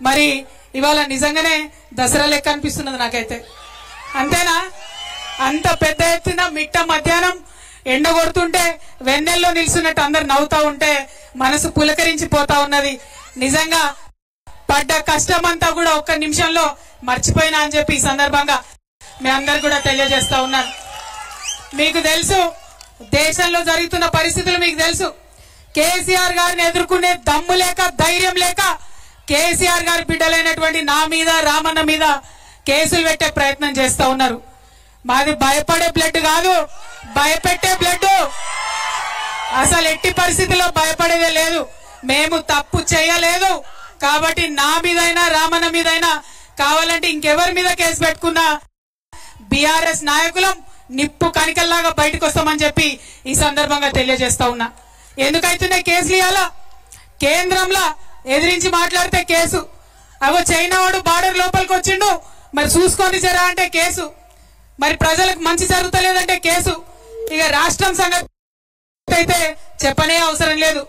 మరి ఇవాళ నిజంగానే దసరా లెక్క అనిపిస్తున్నది నాకైతే. అంతేనా? అంత పెద్ద ఎత్తున మిట్ట మధ్యాహ్నం ఎండ కొడుతుంటే వెన్నెల్లో నిల్చున్నట్టు అందరు నవ్వుతా ఉంటే మనసు పులకరించిపోతా ఉన్నది. నిజంగా పడ్డ కష్టమంతా కూడా ఒక్క నిమిషంలో మర్చిపోయినా అని చెప్పి ఈ సందర్భంగా మీ అందరు కూడా తెలియజేస్తా ఉన్నాను. మీకు తెలుసు దేశంలో జరుగుతున్న పరిస్థితులు మీకు తెలుసు. కేసీఆర్ గారిని ఎదుర్కొనే దమ్ము లేక ధైర్యం లేక కేసీఆర్ గారి బిడ్డలైనటువంటి నా మీద రామన్న మీద కేసులు పెట్టే ప్రయత్నం చేస్తా ఉన్నారు. మాది భయపడే బ్లడ్ కాదు, భయపెట్టే బ్లడ్. అసలు ఎట్టి పరిస్థితుల్లో భయపడేదే లేదు. మేము తప్పు చేయలేదు కాబట్టి నా మీదైనా రామన్న మీదైనా కావాలంటే ఇంకెవరి మీద కేసు పెట్టుకున్నా బీఆర్ఎస్ నాయకులం నిప్పు కనికల్లాగా బయటకు వస్తామని చెప్పి ఈ సందర్భంగా తెలియజేస్తా ఉన్నా. ఎందుకైతున్నాయి కేసులు? ఇవాళ కేంద్రంలో ఎదిరించి మాట్లాడితే కేసు, అవో చైనా వాడు బార్డర్ లోపలికి వచ్చిండు మరి చూసుకొని జరా అంటే కేసు, మరి ప్రజలకు మంచి జరుగుతలేదంటే కేసు. ఇక రాష్ట్రం సంగతి అయితే చెప్పనే అవసరం లేదు.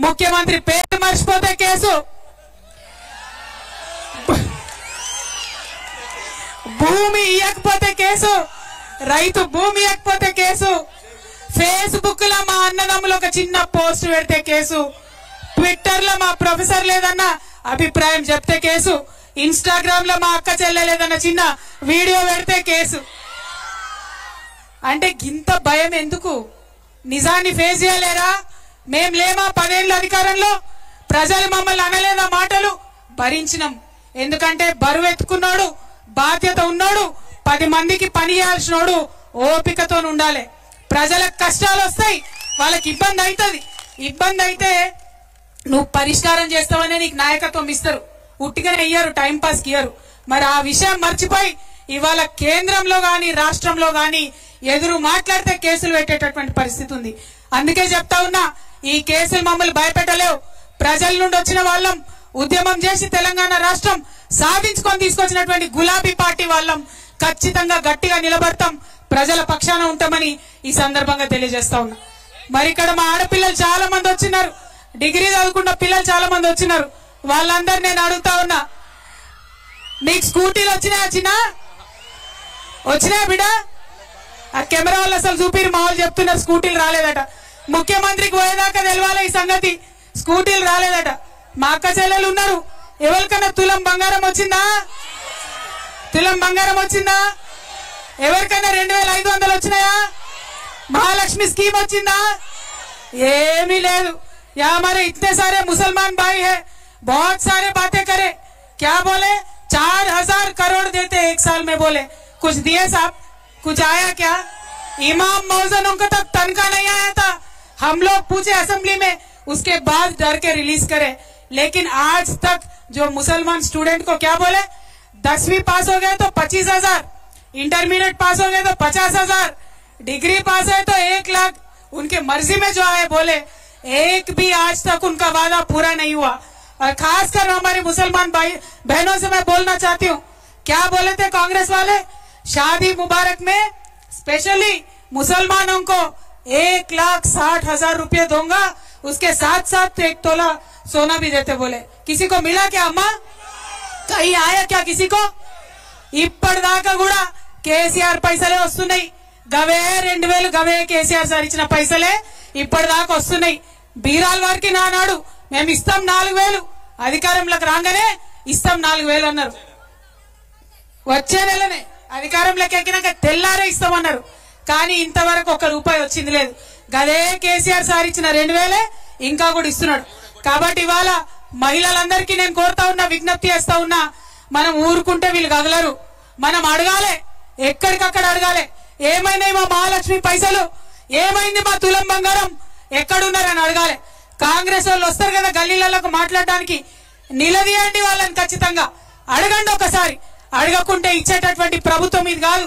ముఖ్యమంత్రి పేరు మర్చిపోతే కేసు, భూమి ఇయ్యకపోతే కేసు, రైతు భూమి ఇవ్వకపోతే కేసు, ఫేస్బుక్ లో మా అన్నదమ్ములు ఒక చిన్న పోస్ట్ పెడితే కేసు, ట్విట్టర్ లో మా ప్రొఫెసర్ లేదన్న అభిప్రాయం చెప్తే కేసు, ఇన్స్టాగ్రామ్ లో మా అక్క చెల్లెలేదన్న చిన్న వీడియో పెడితే కేసు. అంటే గింత భయం ఎందుకు? నిజాన్ని ఫేస్ చేయలేరా? మేం లేమా 10 ఏళ్ళ అధికారంలో? ప్రజలు మమ్మల్ని అనలేదా మాటలు? భరించినాం. ఎందుకంటే బరువు ఎత్తుకున్నాడు, బాధ్యత ఉన్నాడు, 10 మందికి పని చేయాల్సినోడు ఓపికతో ఉండాలి. ప్రజలకు కష్టాలు వస్తాయి, వాళ్ళకి ఇబ్బంది అవుతుంది. ఇబ్బంది అయితే నువ్వు పరిష్కారం చేస్తావనే నీకు నాయకత్వం ఇస్తారు, ఉట్టిగానే ఇయ్యరు, టైంపాస్కి ఇయ్యరు. మరి ఆ విషయం మర్చిపోయి ఇవాళ కేంద్రంలో గాని రాష్ట్రంలో గాని ఎదురు మాట్లాడితే కేసులు పెట్టేటటువంటి పరిస్థితి ఉంది. అందుకే చెప్తా ఉన్నా, ఈ కేసులు మమ్మల్ని భయపెట్టలేవు. ప్రజల నుండి వచ్చిన వాళ్ళం, ఉద్యమం చేసి తెలంగాణ రాష్ట్రం సాధించుకొని తీసుకొచ్చినటువంటి గులాబీ పార్టీ వాళ్ళం. ఖచ్చితంగా గట్టిగా నిలబడతాం, ప్రజల పక్షాన ఉంటామని ఈ సందర్భంగా తెలియజేస్తా ఉన్నా. మరి ఇక్కడ మా ఆడపిల్లలు చాలా మంది వచ్చినారు, డిగ్రీ చదువుకున్న పిల్లలు చాలా మంది వచ్చినారు. వాళ్ళందరూ నేను అడుగుతా ఉన్నా, నీకు స్కూటీలు వచ్చినాయా? వచ్చినాయా బిడ్డ? ఆ కెమెరా వాళ్ళు అసలు చూపిరు, మా వాళ్ళు చెప్తున్నారు స్కూటీలు రాలేదట. ముఖ్యమంత్రికి పోయేదాకా తెలవాలి ఈ సంగతి, స్కూటీలు రాలేదట. మా అక్క చెల్లెలు ఉన్నారు, ఎవరికన్నా తులం బంగారం వచ్చిందా? తులం బంగారం వచ్చిందా? ఎవరికైనా 2500 వచ్చినాయా? महालक्ष्मी स्कीम వచ్చిందా? ఏమీ లేదు. या हमारे इतने सारे मुसलमान भाई है, बहुत सारे बातें करे, क्या बोले 4000 करोड़ देते एक साल में, बोले कुछ दिए साहब? कुछ आया क्या? इमाम मौजनों को तक तनख्वाह नहीं आया था, हम लोग पूछे असेंबली में, उसके बाद डर के रिलीज करे. लेकिन आज तक जो मुसलमान स्टूडेंट को क्या बोले, 10वीं पास हो गए तो 25,000, इंटरमीडिएट पास हो गए तो 50,000, डिग्री पास है तो 1 लाख, उनके मर्जी में जो आए बोले. एक भी आज तक उनका वादा पूरा नहीं हुआ. और खासकर हमारे मुसलमान भाई बहनों से मैं बोलना चाहती हूँ, क्या बोले थे कांग्रेस वाले, शादी मुबारक में स्पेशली मुसलमानों को 1,60,000 रुपये दूंगा, उसके साथ साथ 1 तोला सोना भी देते बोले. किसी को मिला क्या अम्मा? कहीं आया क्या किसी को? ఇప్పటిదాకా కూడా కేసీఆర్ పైసలే వస్తున్నాయి. గవే 2000 గవే కేసీఆర్ సార్ ఇచ్చిన పైసలే ఇప్పటిదాకా వస్తున్నాయి. బీరాల్ వారికి నానాడు మేము ఇస్తాం 4000, అధికారంలోకి రాగానే ఇస్తాం 4000 అన్నారు. వచ్చే నెలనే అధికారంలోకి ఎక్కినాక తెల్లారే ఇస్తామన్నారు. కానీ ఇంతవరకు 1 రూపాయి వచ్చింది లేదు. గదే కేసీఆర్ సార్ ఇచ్చిన 2000 ఇంకా కూడా ఇస్తున్నాడు. కాబట్టి ఇవాళ మహిళలందరికీ నేను కోరుతా ఉన్నా, విజ్ఞప్తి చేస్తా ఉన్నా, మనం ఊరుకుంటే వీళ్ళు కదలరు. మనం అడగాలి, ఎక్కడికక్కడ అడగాలి. ఏమైనాయి మా మహాలక్ష్మి పైసలు, ఏమైంది మా తులం బంగారం, ఎక్కడున్నారని అడగాలి. కాంగ్రెస్ వాళ్ళు వస్తారు కదా గల్లీలకు మాట్లాడడానికి, నిలదీయండి వాళ్ళని, ఖచ్చితంగా అడగండి ఒకసారి. అడగకుంటే ఇచ్చేటటువంటి ప్రభుత్వం ఇది కాదు,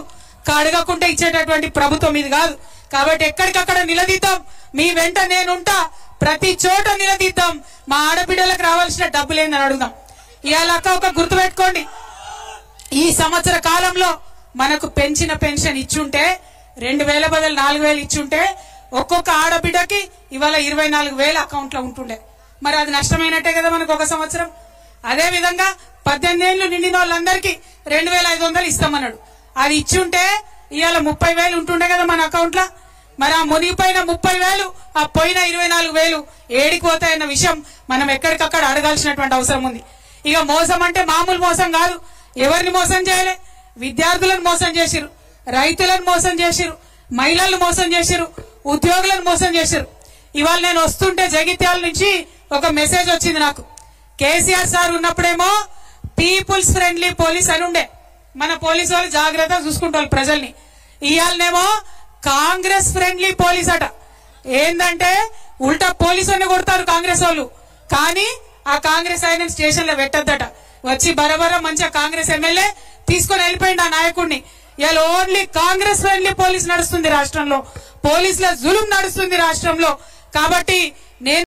అడగకుంటే ఇచ్చేటటువంటి ప్రభుత్వం ఇది కాదు. కాబట్టి ఎక్కడికక్కడ నిలదీద్దాం, మీ వెంట నేనుంటా, ప్రతి చోట నిలదీద్దాం. మా ఆడబిడ్డలకు రావాల్సిన డబ్బులేందని అడుగుదాం. ఇవాళ ఒక గుర్తు పెట్టుకోండి, ఈ సంవత్సర కాలంలో మనకు పెంచిన పెన్షన్ ఇచ్చుంటే 2000 బదులు 4000 ఇచ్చుంటే ఒక్కొక్క ఆడబిడ్డకి ఇవాళ 24,000 అకౌంట్ లో ఉంటుండే. మరి అది నష్టమైనట్టే కదా మనకు ఒక సంవత్సరం. అదే విధంగా 18 ఏళ్లు నిండిన వాళ్ళందరికీ 2500 ఇస్తామన్నాడు. అది ఇచ్చుంటే ఇవాళ 30,000 ఉంటుండే కదా మన అకౌంట్ లో. మరి ఆ మునిగిపోయిన 30,000 ఆ పోయిన 24,000 ఏడికి పోతాయన్న విషయం మనం ఎక్కడికక్కడ అడగాల్సినటువంటి అవసరం ఉంది. ఇక మోసం అంటే మామూలు మోసం కాదు. ఎవరిని మోసం చేయలే? విద్యార్థులను మోసం చేసిరు, రైతులను మోసం చేసిరు, మహిళలను మోసం చేసిరు, ఉద్యోగులను మోసం చేసిరు. ఇవాళ నేను వస్తుంటే జగిత్యాల నుంచి ఒక మెసేజ్ వచ్చింది నాకు. కేసీఆర్ సార్ ఉన్నప్పుడేమో పీపుల్స్ ఫ్రెండ్లీ పోలీస్ అని ఉండే, మన పోలీసు వాళ్ళు జాగ్రత్తగా చూసుకుంటారు ప్రజల్ని. ఇవాళనేమో కాంగ్రెస్ ఫ్రెండ్లీ పోలీస్ అట. ఏంటంటే ఉల్టా పోలీసుని కొడతారు కాంగ్రెస్ వాళ్ళు, కానీ ఆ కాంగ్రెస్ ఆయన స్టేషన్ లో పెట్టద్దట. వచ్చి బరబర మంచిగా కాంగ్రెస్ ఎమ్మెల్యే తీసుకొని వెళ్ళిపోయింది ఆ నాయకుడిని. ఇవాళ ఓన్లీ కాంగ్రెస్ ఫ్రెండ్లీ పోలీస్ నడుస్తుంది రాష్ట్రంలో, పోలీసుల జులుం నడుస్తుంది రాష్ట్రంలో. కాబట్టి నేను